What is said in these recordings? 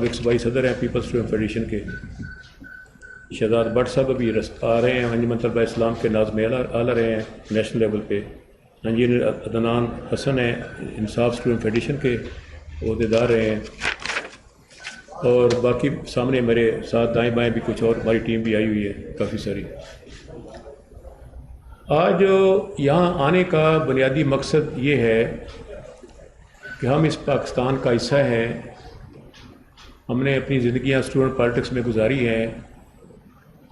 ایک صوبائی صدر ہیں پیپلز اسٹوڈنٹ فیڈریشن کے شہزاد بٹ صاحب ابھی آ رہے ہیں. ہاں جی طلبہ اسلام کے ناظم اعلیٰ رہے ہیں نیشنل لیول پہ. ہاں جی عدنان حسن ہیں انصاف اسٹوڈنٹ فیڈریشن کے عہدیدار رہے ہیں. اور باقی سامنے میرے ساتھ دائیں بائیں بھی کچھ اور ہماری ٹیم بھی آئی ہوئی ہے کافی ساری. آج یہاں آنے کا بنیادی مقصد یہ ہے کہ ہم اس پاکستان کا حصہ ہیں. ہم نے اپنی زندگیاں اسٹوڈنٹ پالیٹکس میں گزاری ہیں.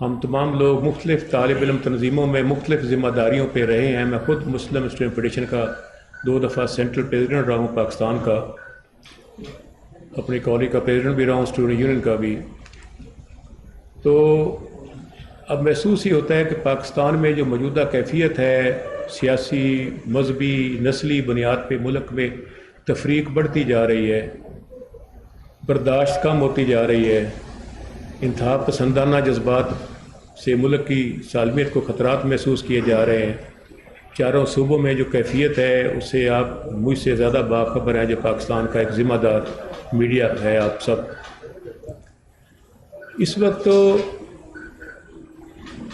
ہم تمام لوگ مختلف طالب علم تنظیموں میں مختلف ذمہ داریوں پہ رہے ہیں. میں خود مسلم اسٹوڈنٹ فیڈریشن کا 2 دفعہ سینٹرل پریزیڈنٹ رہا ہوں پاکستان کا. اپنی کالج کا پریزیڈنٹ بھی رہا ہوں اسٹوڈنٹ یونین کا بھی. تو اب محسوس ہی ہوتا ہے کہ پاکستان میں جو موجودہ کیفیت ہے سیاسی مذہبی نسلی بنیاد پہ ملک میں تفریق بڑھتی جا رہی ہے، برداشت کم ہوتی جا رہی ہے، انتہا پسندانہ جذبات سے ملک کی سالمیت کو خطرات محسوس کیے جا رہے ہیں. چاروں صوبوں میں جو کیفیت ہے اس سے آپ مجھ سے زیادہ باخبر ہیں جو پاکستان کا ایک ذمہ دار میڈیا ہے آپ سب. اس وقت تو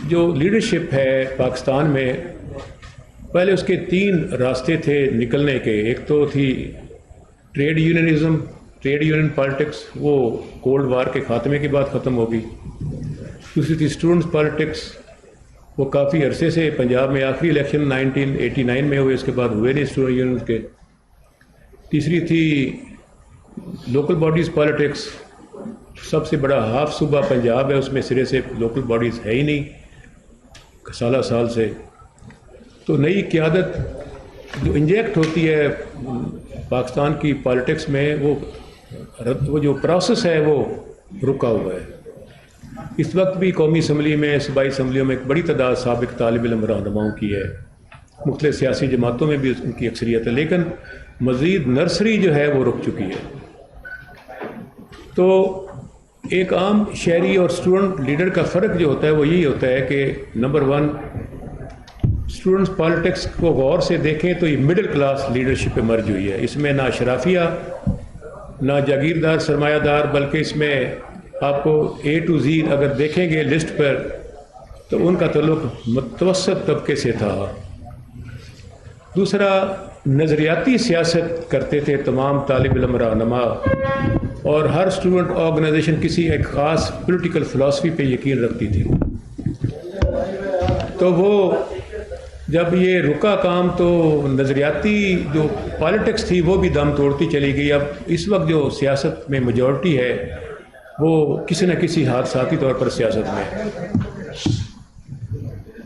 جو لیڈرشپ ہے پاکستان میں پہلے اس کے 3 راستے تھے نکلنے کے. ایک تو تھی trade unionism, trade union politics, وہ کولڈ وار کے خاتمے کے بعد ختم ہوگی. دوسری تھی اسٹوڈنٹس پالیٹکس، وہ کافی عرصے سے پنجاب میں آخری الیکشن 1989 میں ہوئے، اس کے بعد ہوئے نہیں اسٹوڈنٹ یونین کے. تیسری تھی لوکل باڈیز پالیٹکس. سب سے بڑا ہاف صوبہ پنجاب ہے، اس میں سرے سے لوکل باڈیز ہے ہی نہیں سالہ سال سے. تو نئی قیادت جو انجیکٹ ہوتی ہے پاکستان کی پالیٹکس میں وہ جو پروسیس ہے وہ رکا ہوا ہے. اس وقت بھی قومی اسمبلی میں صوبائی اسمبلیوں میں ایک بڑی تعداد سابق طالب علم رہنماؤں کی ہے، مختلف سیاسی جماعتوں میں بھی ان کی اکثریت ہے، لیکن مزید نرسری جو ہے وہ رک چکی ہے. تو ایک عام شہری اور اسٹوڈنٹ لیڈر کا فرق جو ہوتا ہے وہ یہی ہوتا ہے کہ نمبر 1 اسٹوڈنٹس پالیٹکس کو غور سے دیکھیں تو یہ مڈل کلاس لیڈرشپ پہ مرج ہوئی ہے. اس میں نہ اشرافیہ نہ جاگیردار سرمایہ دار، بلکہ اس میں آپ کو A to Z اگر دیکھیں گے لسٹ پر تو ان کا تعلق متوسط طبقے سے تھا. دوسرا نظریاتی سیاست کرتے تھے تمام طالب علم رہنما، اور ہر اسٹوڈنٹ آرگنائزیشن کسی ایک خاص پولیٹیکل فلاسفی پہ یقین رکھتی تھی. تو وہ جب یہ رکا کام تو نظریاتی جو پالیٹکس تھی وہ بھی دم توڑتی چلی گئی. اب اس وقت جو سیاست میں میجورٹی ہے وہ کسی نہ کسی حادثاتی طور پر سیاست میں.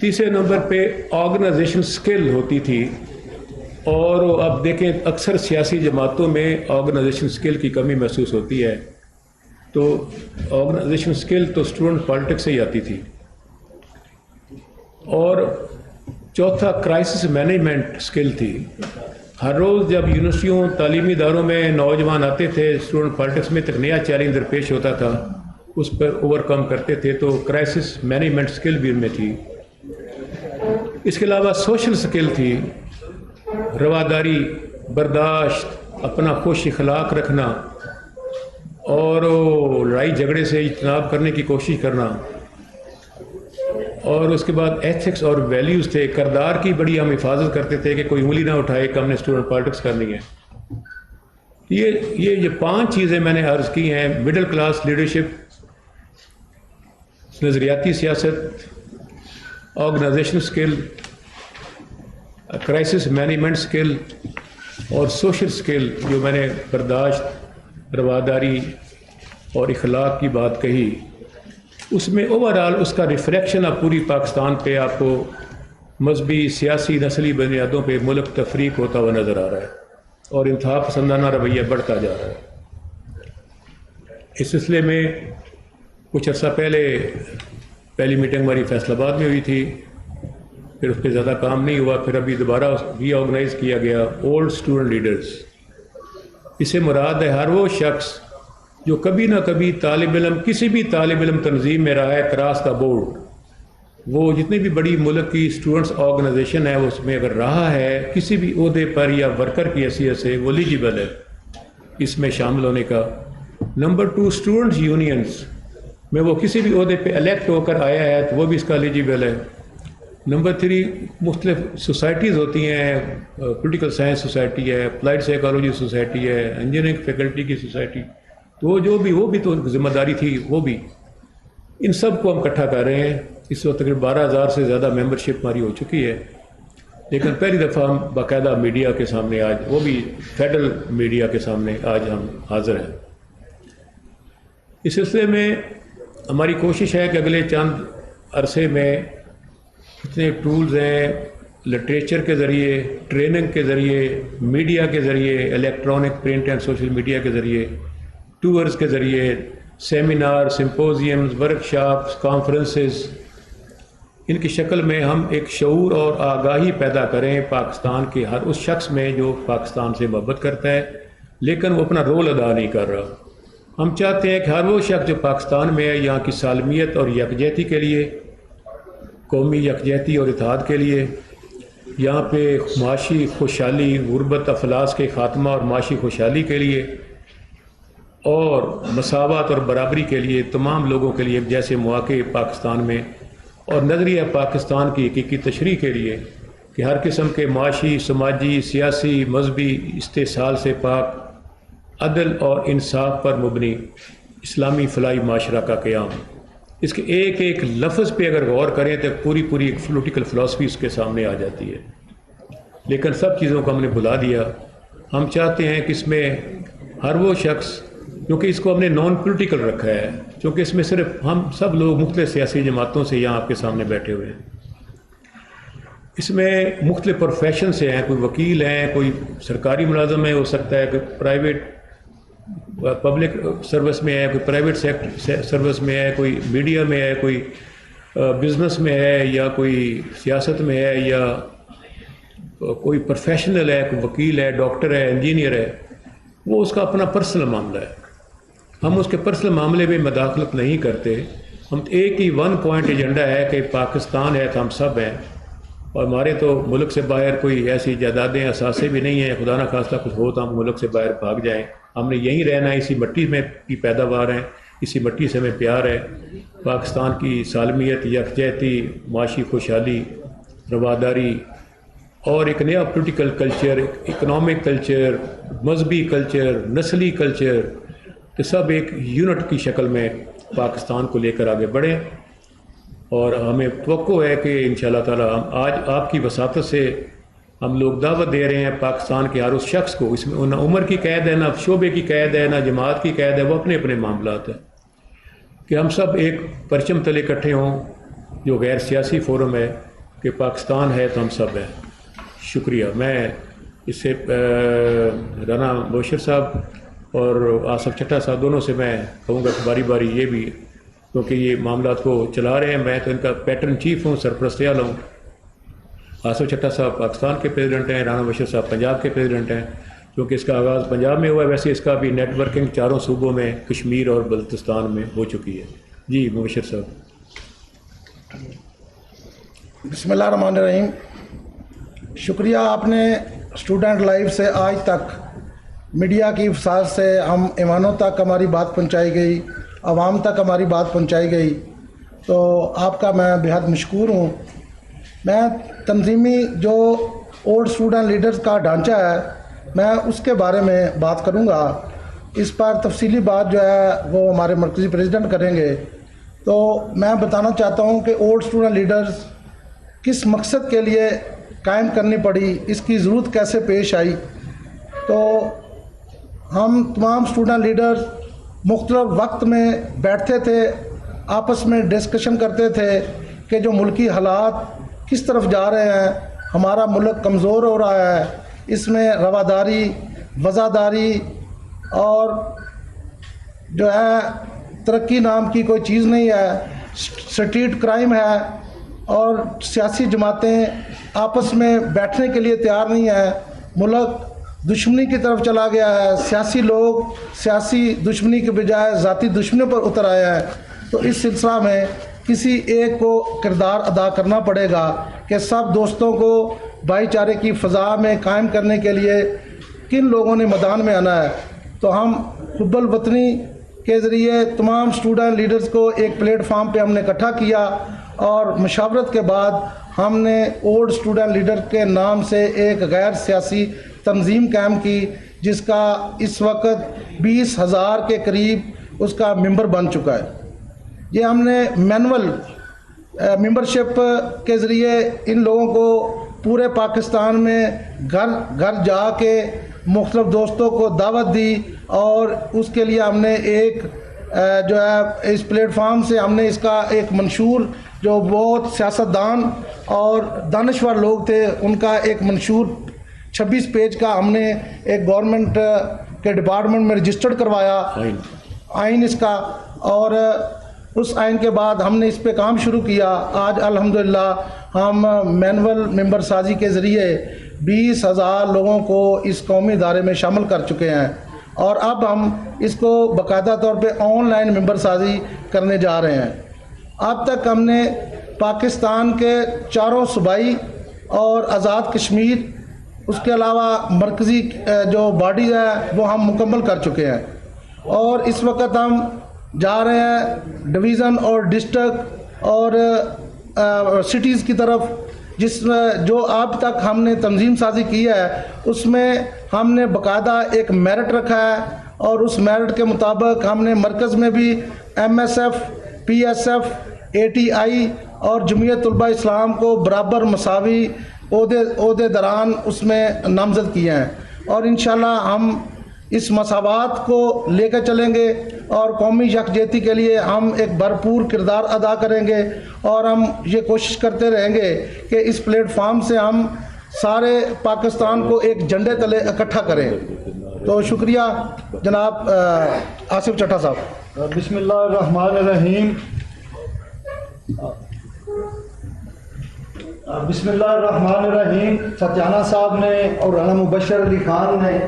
تیسرے نمبر پہ آرگنائزیشن سکل ہوتی تھی، اور اب دیکھیں اکثر سیاسی جماعتوں میں آرگنائزیشن سکل کی کمی محسوس ہوتی ہے. تو آرگنائزیشن سکل تو اسٹوڈنٹ پالیٹکس سے ہی آتی تھی. اور چوتھا کرائسس مینجمنٹ سکل تھی. ہر روز جب یونیورسٹیوں تعلیمی اداروں میں نوجوان آتے تھے اسٹوڈنٹ پالیٹکس میں ایک نیا چیلنج درپیش ہوتا تھا، اس پر اوور کم کرتے تھے. تو کرائسس مینجمنٹ سکل بھی ان میں تھی. اس کے علاوہ سوشل سکل تھی، رواداری، برداشت، اپنا خوش اخلاق رکھنا، اور لڑائی جھگڑے سے اجتناب کرنے کی کوشش کرنا. اور اس کے بعد ایتھکس اور ویلیوز تھے. کردار کی بڑی ہم حفاظت کرتے تھے کہ کوئی انگلی نہ اٹھائے کہ ہم نے اسٹوڈنٹ پالیٹکس کرنی ہے. یہ 5 چیزیں میں نے عرض کی ہیں: مڈل کلاس لیڈرشپ، نظریاتی سیاست، آرگنائزیشن سکل، کرائسس مینجمنٹ سکل، اور سوشل سکل جو میں نے برداشت، رواداری اور اخلاق کی بات کہی. اس میں اوورآل اس کا ریفلیکشن اب پوری پاکستان پہ آپ کو مذہبی سیاسی نسلی بنیادوں پہ ملک تفریق ہوتا ہوا نظر آ رہا ہے، اور انتہا پسندانہ رویہ بڑھتا جا رہا ہے. اس سلسلے میں کچھ عرصہ پہلی میٹنگ ہماری فیصل آباد میں ہوئی تھی، پھر اس پہ زیادہ کام نہیں ہوا. پھر ابھی دوبارہ ری آرگنائز کیا گیا اولڈ اسٹوڈنٹ لیڈرز. اس سے مراد ہے ہر وہ شخص جو کبھی نہ کبھی طالب علم کسی بھی طالب علم تنظیم میں رہا ہے کراس دا بورڈ. وہ جتنی بھی بڑی ملک کی اسٹوڈنٹس آرگنائزیشن ہے اس میں اگر رہا ہے کسی بھی عہدے پر یا ورکر کی حیثیت سے، وہ ایلیجیبل ہے اس میں شامل ہونے کا. نمبر 2 اسٹوڈنٹس یونینس میں وہ کسی بھی عہدے پہ الیکٹ ہو کر آیا ہے تو وہ بھی اس کا ایلیجیبل ہے. نمبر 3 مختلف سوسائٹیز ہوتی ہیں، پولیٹیکل سائنس سوسائٹی ہے، اپلائڈ سائیکالوجی سوسائٹی ہے، انجینئرنگ فیکلٹی کی سوسائٹی، تو وہ بھی تو ذمہ داری تھی. وہ بھی ان سب کو ہم اکٹھا کر رہے ہیں. اس وقت تقریباً 12,000 سے زیادہ ممبرشپ ہماری ہو چکی ہے، لیکن پہلی دفعہ ہم باقاعدہ میڈیا کے سامنے آج، وہ بھی فیڈرل میڈیا کے سامنے آج ہم حاضر ہیں. اس سلسلے میں ہماری کوشش ہے کہ اگلے چند عرصے میں اتنے ٹولز ہیں، لٹریچر کے ذریعے، ٹریننگ کے ذریعے، میڈیا کے ذریعے، electronic print and social media کے ذریعے، ٹورز کے ذریعے، سیمینار، سمپوزیمز، ورکشاپس، کانفرنسز، ان کی شکل میں ہم ایک شعور اور آگاہی پیدا کریں پاکستان کے ہر اس شخص میں جو پاکستان سے محبت کرتا ہے لیکن وہ اپنا رول ادا نہیں کر رہا. ہم چاہتے ہیں کہ ہر وہ شخص جو پاکستان میں ہے، یہاں کی سالمیت اور یکجہتی کے لیے، قومی یکجہتی اور اتحاد کے لیے، یہاں پہ معاشی خوشحالی، غربت، افلاس کے خاتمہ اور معاشی خوشحالی کے لیے اور مساوات اور برابری کے لیے، تمام لوگوں کے لیے ایک جیسے مواقع پاکستان میں، اور نظریہ پاکستان کی حقیقی تشریح کے لیے کہ ہر قسم کے معاشی، سماجی، سیاسی، مذہبی استحصال سے پاک، عدل اور انصاف پر مبنی اسلامی فلاحی معاشرہ کا قیام. اس کے ایک ایک لفظ پہ اگر غور کریں تو پوری ایک پولیٹیکل فلسفی اس کے سامنے آ جاتی ہے، لیکن سب چیزوں کو ہم نے بھلا دیا. ہم چاہتے ہیں کہ اس میں ہر وہ شخص، کیونکہ اس کو ہم نے نان پولیٹیکل رکھا ہے، کیونکہ اس میں صرف ہم سب لوگ مختلف سیاسی جماعتوں سے یہاں آپ کے سامنے بیٹھے ہوئے ہیں. اس میں مختلف پروفیشن سے ہیں، کوئی وکیل ہیں، کوئی سرکاری ملازم ہے، ہو سکتا ہے کہ پرائیویٹ پبلک سروس میں ہے، کوئی پرائیویٹ سیکٹر سروس میں ہے، کوئی میڈیا میں ہے، کوئی بزنس میں ہے، یا کوئی سیاست میں ہے، یا کوئی پروفیشنل ہے، کوئی وکیل ہے، ڈاکٹر ہے، انجینئر ہے. وہ اس کا اپنا پرسنل معاملہ ہے. ہم اس کے پرسنل معاملے میں مداخلت نہیں کرتے. ہم ایک ہی 1 پوائنٹ ایجنڈا ہے کہ پاکستان ہے تو ہم سب ہیں، اور ہمارے تو ملک سے باہر کوئی ایسی جائیدادیں، اثاثے بھی نہیں ہیں. خدا نہ خواستہ کچھ ہو تو ہم ملک سے باہر بھاگ جائیں. ہم نے یہیں رہنا ہے، اسی مٹی میں کی پیداوار ہیں، اسی مٹی سے ہمیں پیار ہے. پاکستان کی سالمیت، یکجہتی، معاشی خوشحالی، رواداری اور ایک نیا پولیٹیکل کلچر، اکنامک کلچر، مذہبی کلچر، نسلی کلچر، کہ سب ایک یونٹ کی شکل میں پاکستان کو لے کر آگے بڑھیں. اور ہمیں توقع ہے کہ انشاءاللہ تعالی ہم آج آپ کی وساطت سے ہم لوگ دعوت دے رہے ہیں پاکستان کے ہر اس شخص کو. اس میں نہ عمر کی قید ہے، نہ شعبے کی قید ہے، نہ جماعت کی قید ہے، وہ اپنے اپنے معاملات ہیں، کہ ہم سب ایک پرچم تلے اکٹھے ہوں جو غیر سیاسی فورم ہے کہ پاکستان ہے تو ہم سب ہیں. شکریہ. میں اس سے رانا مبشر صاحب اور آصف چٹھا صاحب دونوں سے میں کہوں گا کہ باری باری یہ بھی، کیونکہ یہ معاملات کو چلا رہے ہیں، میں تو ان کا پیٹرن چیف ہوں، سرپرست اعلیٰ ہوں. آصف چٹھا صاحب پاکستان کے پریزیڈنٹ ہیں، رانا مبشر صاحب پنجاب کے پریزیڈنٹ ہیں. کیونکہ اس کا آغاز پنجاب میں ہوا ہے، ویسے اس کا بھی نیٹ ورکنگ 4 صوبوں میں، کشمیر اور بلوچستان میں ہو چکی ہے. جی مبشر صاحب. بسم اللہ الرحمن الرحیم. شکریہ، آپ نے اسٹوڈنٹ لائف سے آج تک میڈیا کی افساد سے ہم ایوانوں تک ہماری بات پہنچائی گئی، عوام تک ہماری بات پہنچائی گئی، تو آپ کا میں بہت مشکور ہوں. میں تنظیمی جو اولڈ اسٹوڈنٹ لیڈرز کا ڈھانچہ ہے، میں اس کے بارے میں بات کروں گا. اس پر تفصیلی بات جو ہے وہ ہمارے مرکزی پریزیڈنٹ کریں گے. تو میں بتانا چاہتا ہوں کہ اولڈ اسٹوڈنٹ لیڈرز کس مقصد کے لیے قائم کرنی پڑی، اس کی ضرورت کیسے پیش آئی. تو ہم تمام اسٹوڈنٹ لیڈرز مختلف وقت میں بیٹھتے تھے، آپس میں ڈسکشن کرتے تھے کہ جو ملکی حالات کس طرف جا رہے ہیں، ہمارا ملک کمزور ہو رہا ہے، اس میں رواداری، وفاداری اور جو ہے ترقی نام کی کوئی چیز نہیں ہے. اسٹریٹ کرائم ہے اور سیاسی جماعتیں آپس میں بیٹھنے کے لیے تیار نہیں ہیں. ملک دشمنی کی طرف چلا گیا ہے. سیاسی لوگ سیاسی دشمنی کے بجائے ذاتی دشمنی پر اتر آئے ہیں. تو اس سلسلہ میں کسی ایک کو کردار ادا کرنا پڑے گا کہ سب دوستوں کو بھائی چارے کی فضا میں قائم کرنے کے لیے کن لوگوں نے میدان میں آنا ہے. تو ہم حب الوطنی کے ذریعے تمام اسٹوڈنٹ لیڈرز کو ایک پلیٹ فارم پہ ہم نے اکٹھا کیا اور مشاورت کے بعد ہم نے اولڈ اسٹوڈنٹ لیڈر کے نام سے ایک غیر سیاسی تنظیم قائم کی جس کا اس وقت 20,000 کے قریب اس کا ممبر بن چکا ہے. یہ ہم نے مینول ممبرشپ کے ذریعے ان لوگوں کو پورے پاکستان میں گھر گھر جا کے مختلف دوستوں کو دعوت دی اور اس کے لیے ہم نے ایک جو ہے اس پلیٹ فارم سے ہم نے اس کا ایک منشور جو بہت سیاستدان اور دانشور لوگ تھے ان کا ایک منشور 26 پیج کا ہم نے ایک گورنمنٹ کے ڈپارٹمنٹ میں رجسٹرڈ کروایا آئین اس کا، اور اس آئین کے بعد ہم نے اس پہ کام شروع کیا. آج الحمدللہ ہم مینول ممبر سازی کے ذریعے 20,000 لوگوں کو اس قومی ادارے میں شامل کر چکے ہیں اور اب ہم اس کو باقاعدہ طور پہ آن لائن ممبر سازی کرنے جا رہے ہیں. اب تک ہم نے پاکستان کے 4 صوبائی اور آزاد کشمیر اس کے علاوہ مرکزی جو باڈی ہے وہ ہم مکمل کر چکے ہیں اور اس وقت ہم جا رہے ہیں ڈویژن اور ڈسٹرکٹ اور سٹیز کی طرف، جس میں جو اب تک ہم نے تنظیم سازی کی ہے اس میں ہم نے باقاعدہ ایک میرٹ رکھا ہے اور اس میرٹ کے مطابق ہم نے مرکز میں بھی MSF PSF ATI اور جمعیت طلباء اسلام کو برابر مساوی عہدے دران اس میں نامزد کیے ہیں اور انشاءاللہ ہم اس مساوات کو لے کر چلیں گے اور قومی یکجہتی کے لیے ہم ایک بھرپور کردار ادا کریں گے اور ہم یہ کوشش کرتے رہیں گے کہ اس پلیٹ فارم سے ہم سارے پاکستان کو ایک جھنڈے تلے اکٹھا کریں. تو شکریہ جناب آصف چٹھا صاحب. بسم اللہ الرحمن الرحیم. بسم اللہ الرحمن الرحیم. ستیانہ صاحب نے اور رانا مبشر علی خان نے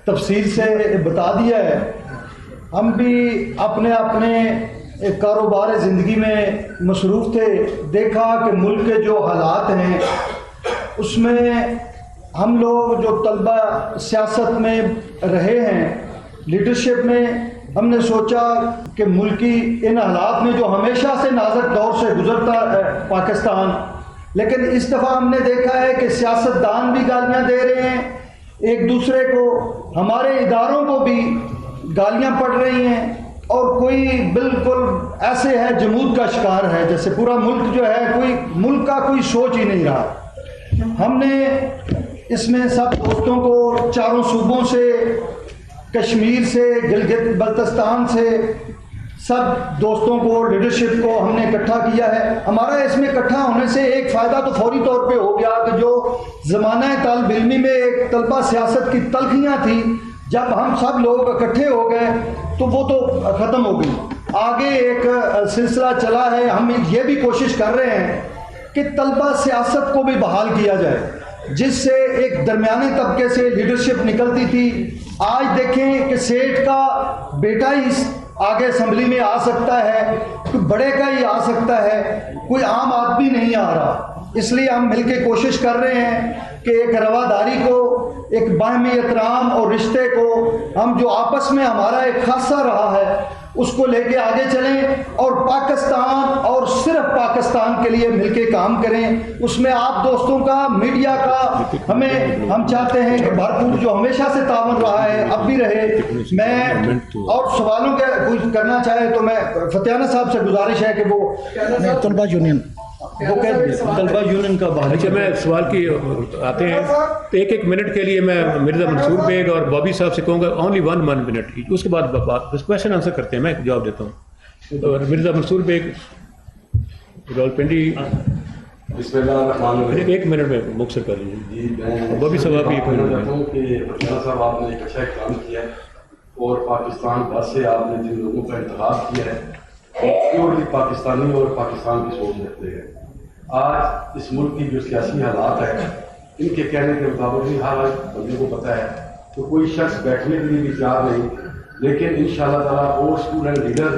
تفصیل سے بتا دیا ہے. ہم بھی اپنے ایک کاروبار زندگی میں مصروف تھے. دیکھا کہ ملک کے جو حالات ہیں اس میں ہم لوگ جو طلبہ سیاست میں رہے ہیں لیڈرشپ میں، ہم نے سوچا کہ ملکی ان حالات میں جو ہمیشہ سے نازک دور سے گزرتا ہے پاکستان، لیکن اس دفعہ ہم نے دیکھا ہے کہ سیاستدان بھی گالیاں دے رہے ہیں ایک دوسرے کو، ہمارے اداروں کو بھی گالیاں پڑ رہی ہیں اور کوئی بالکل ایسے ہے جمود کا شکار ہے جیسے پورا ملک جو ہے کوئی ملک کا کوئی سوچ ہی نہیں رہا. ہم نے اس میں سب دوستوں کو 4 صوبوں سے، کشمیر سے، گلگت بلتستان سے، سب دوستوں کو لیڈرشپ کو ہم نے اکٹھا کیا ہے. ہمارا اس میں اکٹھا ہونے سے ایک فائدہ تو فوری طور پہ ہو گیا کہ جو زمانہ طالب علمی میں ایک طلبہ سیاست کی تلخیاں تھیں، جب ہم سب لوگ اکٹھے ہو گئے تو وہ تو ختم ہو گئی. آگے ایک سلسلہ چلا ہے. ہم یہ بھی کوشش کر رہے ہیں کہ طلبہ سیاست کو بھی بحال کیا جائے، جس سے ایک درمیانے طبقے سے لیڈرشپ نکلتی تھی. آج دیکھیں کہ سیٹ کا بیٹا ہی آگے اسمبلی میں آ سکتا ہے، کوئی بڑے کا ہی آ سکتا ہے، کوئی عام آدمی نہیں آ رہا. اس لیے ہم مل کے کوشش کر رہے ہیں کہ ایک رواداری کو، ایک باہمی احترام اور رشتے کو ہم جو آپس میں ہمارا ایک خاصہ رہا ہے اس کو لے کے آگے چلیں اور پاکستان اور صرف پاکستان کے لیے مل کے کام کریں. اس میں آپ دوستوں کا، میڈیا کا ہم چاہتے ہیں کہ بھرپور جو ہمیشہ سے تعاون رہا ہے اب بھی رہے. میں اور سوالوں کے کچھ کرنا چاہے تو میں فتیانہ صاحب سے گزارش ہے کہ وہ طلبہ یونین طلبہ یونین کا بحال. اچھا، میں سوال کی آتے ہیں 1 منٹ کے لیے. میں مرزا منصور بیگ اور بابی صاحب سے کہوں گا اونلی 1 منٹ کی، اس کے بعد کویشچن آنسر کرتے ہیں، میں جواب دیتا ہوں. اور مرزا منصور بیگ راولپنڈی. بسم اللہ الرحمن الرحیم. 1 منٹ میں مختصر کر لیجیے. جی، میں بابی صاحب آپ بھی 1 منٹ چاہتا ہوں کہ فتیانہ صاحب آپ نے ایک اچھا کام کیا ہے اور پاکستان بھر سے آپ نے جن لوگوں کا انتخاب کیا ہے پیورلی پاکستانی اور پاکستان کی سوچ رکھتے ہیں. آج اس ملک کی جو سیاسی حالات ہیں ان کے کہنے کے مطابق بھی ہر بندے کو پتہ ہے تو کوئی شخص بیٹھنے کے لیے بھی تیار نہیں، لیکن انشاءاللہ تعالیٰ اور اسٹوڈنٹ لیڈر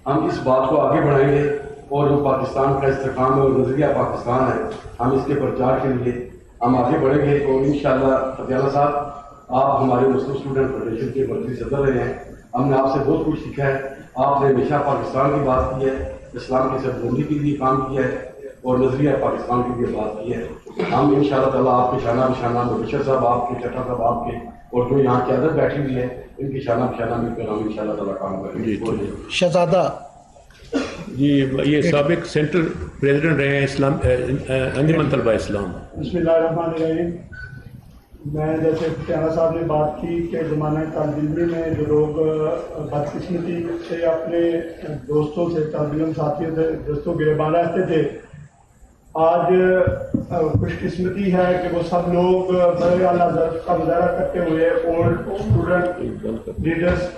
ہم اس بات کو آگے بڑھائیں گے اور جو پاکستان کا استحکام ہے اور نظریہ پاکستان ہے ہم اس کے پرچار کے لیے ہم آگے بڑھیں گے. تو انشاءاللہ فتیانہ صاحب آپ ہمارے مسلم اسٹوڈنٹ فیڈریشن کے مرکزی صدر رہے ہیں ہم نے آپ سے بہت کچھ سیکھا ہے. آپ نے ہمیشہ پاکستان کی بات کی ہے, اسلام کی سربلندی کے لیے کام کیا ہے اور نظریہ پاکستان کے لیے بات کی ہے. ہم ان شاء اللہ تعالیٰ آپ کے شانہ بشانہ مبشر صاحب آپ کے, چٹا صاحب آپ کے, اور جو یہاں کی عادت بیٹھی ہوئی ہے ان کی شانہ بشانہ مل کر ہم ان شاء اللہ تعالیٰ کام کریں گے. شہزادہ جی یہ سابق سینٹرل پریزیڈنٹ رہے ہیں اسلام انجمن طلبہ اسلام. بسم اللہ الرحمن الرحیم. میں جیسے فتیانہ صاحب نے بات کی کہ زمانہ طالب علمی میں جو لوگ بدقسمتی سے اپنے دوستوں سے, طالب علم ساتھیوں سے دوستوں گریباں رہتے تھے, آج خوش قسمتی ہے کہ وہ سب لوگ بڑے اعلیٰ ظرف کا مظاہرہ کرتے ہوئے اولڈ اسٹوڈنٹ لیڈرس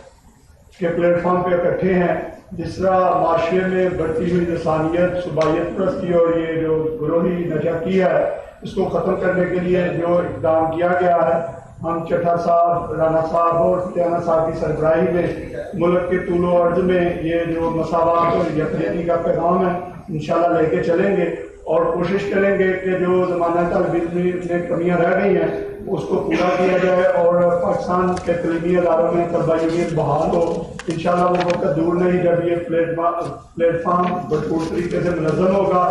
کے پلیٹ فارم پہ اکٹھے ہیں. جس طرح معاشرے میں بڑھتی ہوئی انسانیت, صوبائیت پرستی اور یہ جو گروہی نشہ کیا ہے اس کو ختم کرنے کے لیے جو اقدام کیا گیا ہے, ہم چٹھا صاحب, رانا صاحب اور فتیانہ صاحب کی سربراہی میں ملک کے طول و عرض میں یہ جو مساوات اور یکجہتی کا پیغام ہے انشاءاللہ لے کے چلیں گے اور کوشش کریں گے کہ جو زمانہ طالب علم میں کمیاں رہ گئی ہیں اس کو پورا کیا جائے اور پاکستان کے تعلیمی اداروں میں طلبہ یونین بحال ہو. انشاءاللہ وہ وقت دور نہیں جب یہ پلیٹ فارم بھرپور طریقے سے منظم ہوگا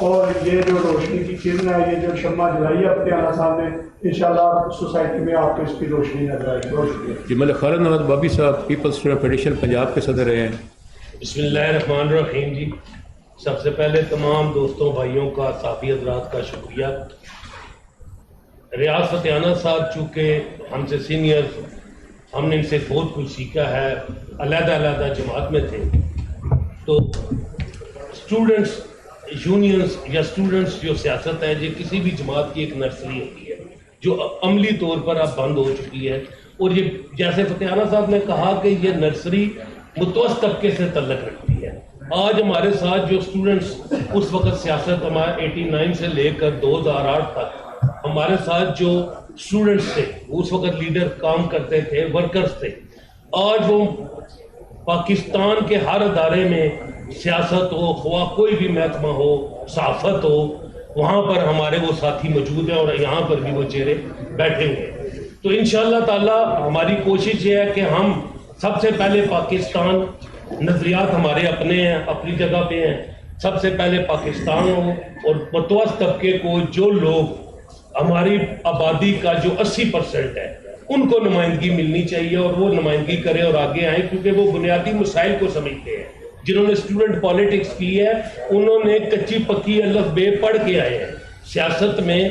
اور یہ جو روشنی کی کرن ہے, یہ جو شمع جلائی ہے فتیانہ صاحب نے, انشاءاللہ سوسائٹی میں آپ کو اس کی روشنی نظر آئے گی. بہت شکریہ. جی ملک خالد نواز بابی صاحب پیپلز اسٹوڈنٹ فیڈریشن پنجاب کے صدر رہے ہیں. بسم اللہ الرحمن الرحیم. جی سب سے پہلے تمام دوستوں بھائیوں کا, صحافی حضرات کا شکریہ. ریاض فتیانہ صاحب چونکہ ہم سے سینئر, ہم نے ان سے بہت کچھ سیکھا ہے, علیحدہ علیحدہ جماعت میں تھے, تو اسٹوڈنٹس یونینز یا اسٹوڈنٹس جو سیاست ہے یہ کسی بھی جماعت کی ایک نرسری ہوتی ہے جو عملی طور پر اب بند ہو چکی ہے. اور یہ جیسے فتیانہ صاحب نے کہا کہ یہ نرسری متوسط طبقے سے تعلق رکھتی ہے. آج ہمارے ساتھ جو اسٹوڈنٹس اس وقت سیاست ہمارے 89 سے لے کر 2008 تک ہمارے ساتھ جو اسٹوڈنٹس تھے اس وقت لیڈر کام کرتے تھے, ورکرز تھے, آج وہ پاکستان کے ہر ادارے میں سیاست ہو, خواہ کوئی بھی محکمہ ہو, صحافت ہو, وہاں پر ہمارے وہ ساتھی موجود ہیں اور یہاں پر بھی وہ چہرے بیٹھے ہوئے ہیں. تو انشاءاللہ تعالی ہماری کوشش یہ ہے کہ ہم سب سے پہلے پاکستان, نظریات ہمارے اپنے ہیں, اپنی جگہ پہ ہیں, سب سے پہلے پاکستان ہو اور متوسط طبقے کو جو لوگ ہماری آبادی کا جو 80% ہے ان کو نمائندگی ملنی چاہیے اور وہ نمائندگی کریں اور آگے آئیں, کیونکہ وہ بنیادی مسائل کو سمجھتے ہیں. جنہوں نے اسٹوڈنٹ پالیٹکس کی ہے انہوں نے کچی پکی الف بے پڑھ کے آئے ہیں. سیاست میں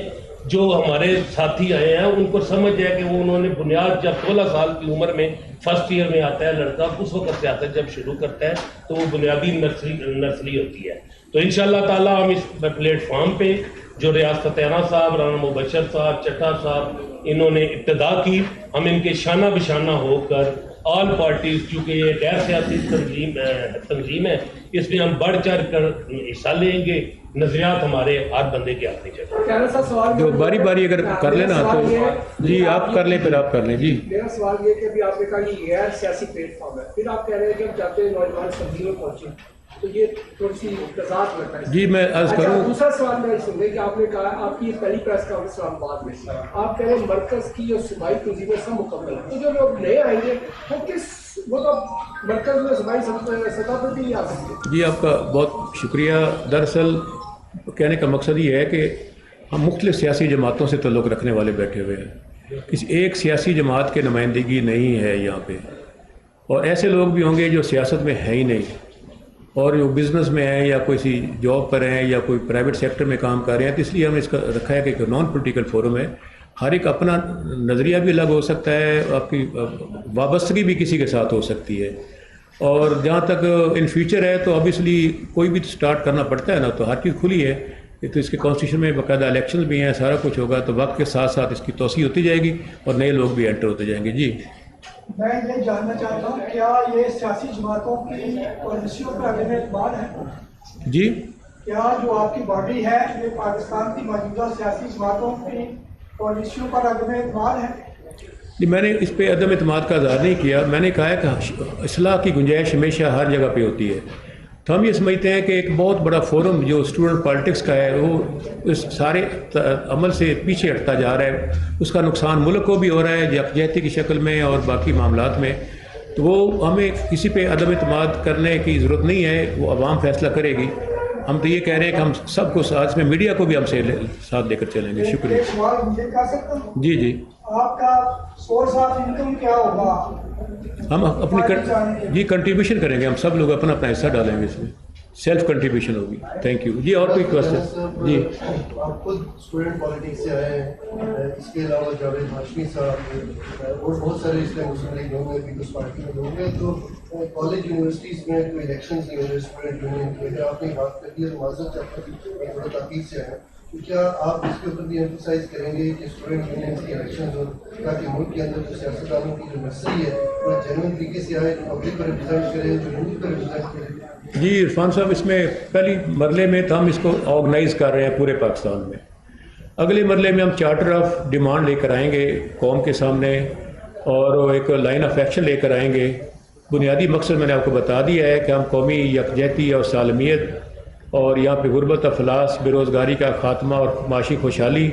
جو ہمارے ساتھی آئے ہیں ان کو سمجھ ہے کہ وہ انہوں نے بنیاد جب 16 سال کی عمر میں فرسٹ ایئر میں آتا ہے لڑکا, اس وقت سیاست جب شروع کرتا ہے تو وہ بنیادی نرسری ہوتی ہے. تو انشاءاللہ تعالی ہم اس پلیٹ فارم پہ جو ریاض فتیانہ صاحب, رانا مبشر صاحب, چٹھا صاحب انہوں نے ابتدا کی, ہم ان کے شانہ بشانہ ہو کر آل پارٹیز, چونکہ یہ غیر سیاسی تنظیم ہے, اس میں ہم بڑھ چڑھ کر حصہ لیں گے. نظریات ہمارے ہر بندے کے اپنی جگہ. جو باری باری اگر کر لینا تو جی آپ کر لیں, پھر آپ کر لیں. جی میرا سوال یہ کہ ابھی آپ نے کہا یہ غیر سیاسی پلیٹ فارم ہے, پھر آپ کہہ رہے ہیں کہ ہم چاہتے ہیں نوجوان تبدیلی میں پہنچے, تو یہ تھوڑی سی تضاد لگتا ہے. جی میں عرض کروں. دوسرا سوال میں سن کہ آپ نے کہا آپ کی پہلی پریس کانفرنس اسلام آباد میں آپ کہہ رہے ہیں مرکز کی اور صوبائی تنظیمیں سب مکمل ہیں, تو جو لوگ نئے آئیں گے وہ تو مرکز میں صوبائی سطح پر بھی نہیں آ سکتے. جی آپ کا بہت شکریہ. دراصل کہنے کا مقصد یہ ہے کہ ہم مختلف سیاسی جماعتوں سے تعلق رکھنے والے بیٹھے ہوئے ہیں, کسی ایک سیاسی جماعت کے نمائندگی نہیں ہے یہاں پہ, اور ایسے لوگ بھی ہوں گے جو سیاست میں ہیں ہی نہیں اور جو بزنس میں ہیں یا کوئی جاب پر ہیں یا کوئی پرائیویٹ سیکٹر میں کام کر رہے ہیں. تو اس لیے ہم نے اس کا رکھا ہے کہ ایک نان پولیٹیکل فورم ہے, ہر ایک اپنا نظریہ بھی الگ ہو سکتا ہے, آپ کی وابستگی بھی کسی کے ساتھ ہو سکتی ہے, اور جہاں تک ان فیوچر ہے تو obviously کوئی بھی سٹارٹ کرنا پڑتا ہے نا, تو ہر چیز کھلی ہے. تو اس کے کانسٹیٹیوشن میں باقاعدہ الیکشن بھی ہیں, سارا کچھ ہوگا, تو وقت کے ساتھ ساتھ اس کی توسیع ہوتی جائے گی اور نئے لوگ بھی انٹر ہوتے جائیں گے. جی میں یہ جاننا چاہتا ہوں کیا یہ سیاسی جماعتوں کی پالیسیوں پر عدم اعتماد ہے؟ جی کیا جو آپ کی باڈی ہے یہ پاکستان کی موجودہ سیاسی جماعتوں کی پالیسیوں پر عدم اعتماد ہے؟ جی میں نے اس پہ عدم اعتماد کا اظہار نہیں کیا. میں نے کہا ہے کہ اصلاح کی گنجائش ہمیشہ ہر جگہ پہ ہوتی ہے. تو ہم یہ سمجھتے ہیں کہ ایک بہت بڑا فورم جو اسٹوڈنٹ پالیٹکس کا ہے وہ اس سارے عمل سے پیچھے ہٹتا جا رہا ہے. اس کا نقصان ملک کو بھی ہو رہا ہے یکجہتی کی شکل میں اور باقی معاملات میں. تو وہ ہمیں کسی پہ عدم اعتماد کرنے کی ضرورت نہیں ہے، وہ عوام فیصلہ کرے گی. ہم تو یہ کہہ رہے ہیں کہ ہم سب کو ساتھ میں میڈیا کو بھی ہم سے ساتھ لے کر چلیں گے. شکریہ. ایک سوال مجھے کر سکتا ہوں؟ جی جی. آپ کا سورس آف انکم کیا ہوگا؟ ہم اپنی جی کنٹریبیوشن کریں گے، ہم سب لوگ اپنا اپنا حصہ ڈالیں گے اس میں، سیلف کنٹریبیوشن ہوگی. Thank you. جی اور کوئی کوشچن؟ جی آپ خود اسٹوڈنٹ پالیٹکس سے آئے ہیں، اس کے علاوہ جاوید ہاشمی صاحب اور بہت سارے اس میں مسلم لیگ لوگ ہیں، پیپلز پارٹی میں لوگ ہیں. تو کالج یونیورسٹیز میں کوئی الیکشنز نہیں ہو رہے اسٹوڈنٹ یونین کے، اگر آپ نے بات کر دی ہے تو معذرت چاہتا ہوں، میں تھوڑا تاکید سے آیا. تو کیا آپ اس کے اوپر بھی ایمفسائز کریں گے کہ اسٹوڈنٹ یونین کی الیکشنز ہو، تاکہ ملک کے اندر جو سیاستدانوں کی جو نرسری ہے وہ جنون طریقے سے آئے، جو پبلک کو ریپرزینٹ کرے، جو ملک کو ریپرزینٹ کرے؟ جی عرفان صاحب، اس میں پہلی مرحلے میں تو ہم اس کو آرگنائز کر رہے ہیں پورے پاکستان میں. اگلے مرحلے میں ہم چارٹر آف ڈیمانڈ لے کر آئیں گے قوم کے سامنے، اور ایک لائن آف ایکشن لے کر آئیں گے. بنیادی مقصد میں نے آپ کو بتا دیا ہے کہ ہم قومی یکجہتی اور سالمیت، اور یہاں پہ غربت، افلاس، بے روزگاری کا خاتمہ اور معاشی خوشحالی.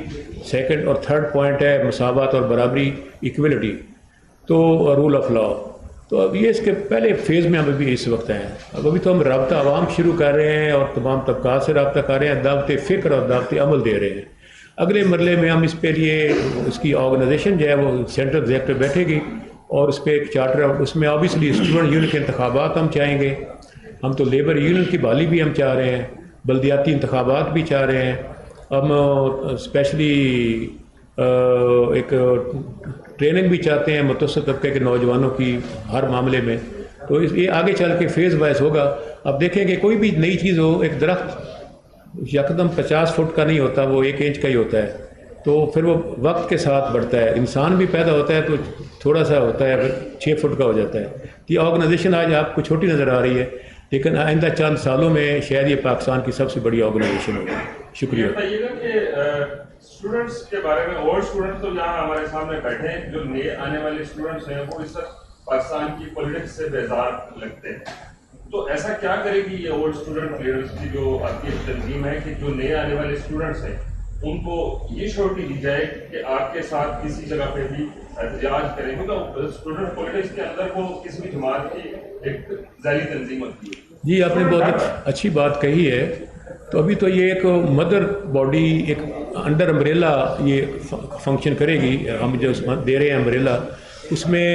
سیکنڈ اور تھرڈ پوائنٹ ہے مساوات اور برابری، ایکویلٹی، تو رول آف لا. تو اب یہ اس کے پہلے فیز میں ہم ابھی اس وقت ہیں. ابھی تو ہم رابطہ عوام شروع کر رہے ہیں اور تمام طبقات سے رابطہ کر رہے ہیں، دعوت فکر اور دعوت عمل دے رہے ہیں. اگلے مرحلے میں ہم اس پہ لیے اس کی آرگنائزیشن جو ہے وہ سینٹرل ایگزیکٹو بیٹھے گی، اور اس پہ ایک چارٹر، اس میں آبویسلی اسٹوڈنٹ یونین کے انتخابات ہم چاہیں گے. ہم تو لیبر یونین کی بحالی بھی ہم چاہ رہے ہیں، بلدیاتی انتخابات بھی چاہ رہے ہیں. ہم اسپیشلی ایک ٹریننگ بھی چاہتے ہیں متوسط طبقے کے نوجوانوں کی ہر معاملے میں. تو یہ آگے چل کے فیز وائز ہوگا. اب دیکھیں کہ کوئی بھی نئی چیز ہو، ایک درخت یکدم 50 فٹ کا نہیں ہوتا، وہ 1 انچ کا ہی ہوتا ہے. تو پھر وہ وقت کے ساتھ بڑھتا ہے. انسان بھی پیدا ہوتا ہے تو تھوڑا سا ہوتا ہے، پھر 6 فٹ کا ہو جاتا ہے. یہ آرگنائزیشن آج آپ کو چھوٹی نظر آ رہی ہے، لیکن آئندہ چند سالوں میں شاید یہ پاکستان کی سب سے بڑی آرگنائزیشن ہوگی. شکریہ. بتائیے گا کہ اسٹوڈنٹس کے بارے میں، اولڈ اسٹوڈنٹس تو جہاں ہمارے سامنے بیٹھے ہیں، جو نئے آنے والے اسٹوڈنٹس ہیں وہ اس وقت پاکستان کی پولیٹکس سے بیزار لگتے ہیں. تو ایسا کیا کرے گی یہ اولڈ اسٹوڈنٹ لیڈرس کی جو آپ کی تنظیم ہے کہ جو نئے آنے والے اسٹوڈنٹس ہیں ان کو یہ شورٹی دی جائے کہ آپ کے ساتھ کسی جگہ پہ بھی احتجاج کریں، کیونکہ اسٹوڈنٹ پولیٹکس کے اندر وہ کسی بھی جماعت کی ایک ذیلی تنظیم ہوتی ہے. جی آپ نے بہت اچھی بات کہی ہے. تو ابھی تو یہ ایک مدر باڈی، ایک انڈر امبریلا یہ فنکشن کرے گی. ہم جو دے رہے ہیں امبریلا، اس میں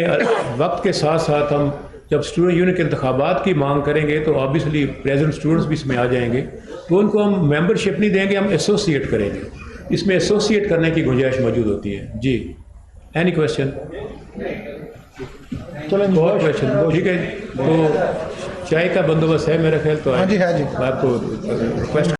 وقت کے ساتھ ساتھ ہم جب اسٹوڈنٹ یونین کے انتخابات کی مانگ کریں گے تو آبویسلی پریزنٹ اسٹوڈنٹس بھی اس میں آ جائیں گے. تو ان کو ہم ممبرشپ نہیں دیں گے، ہم ایسوسیٹ کریں گے. اس میں ایسوسیٹ کرنے کی گنجائش موجود ہوتی ہے. جی اینی کویشچن؟ اور کویشچن؟ ٹھیک ہے. تو چائے کا بندوبست ہے میرا خیال. تو ہاں جی، ہاں جی. آپ کو ریکویسٹ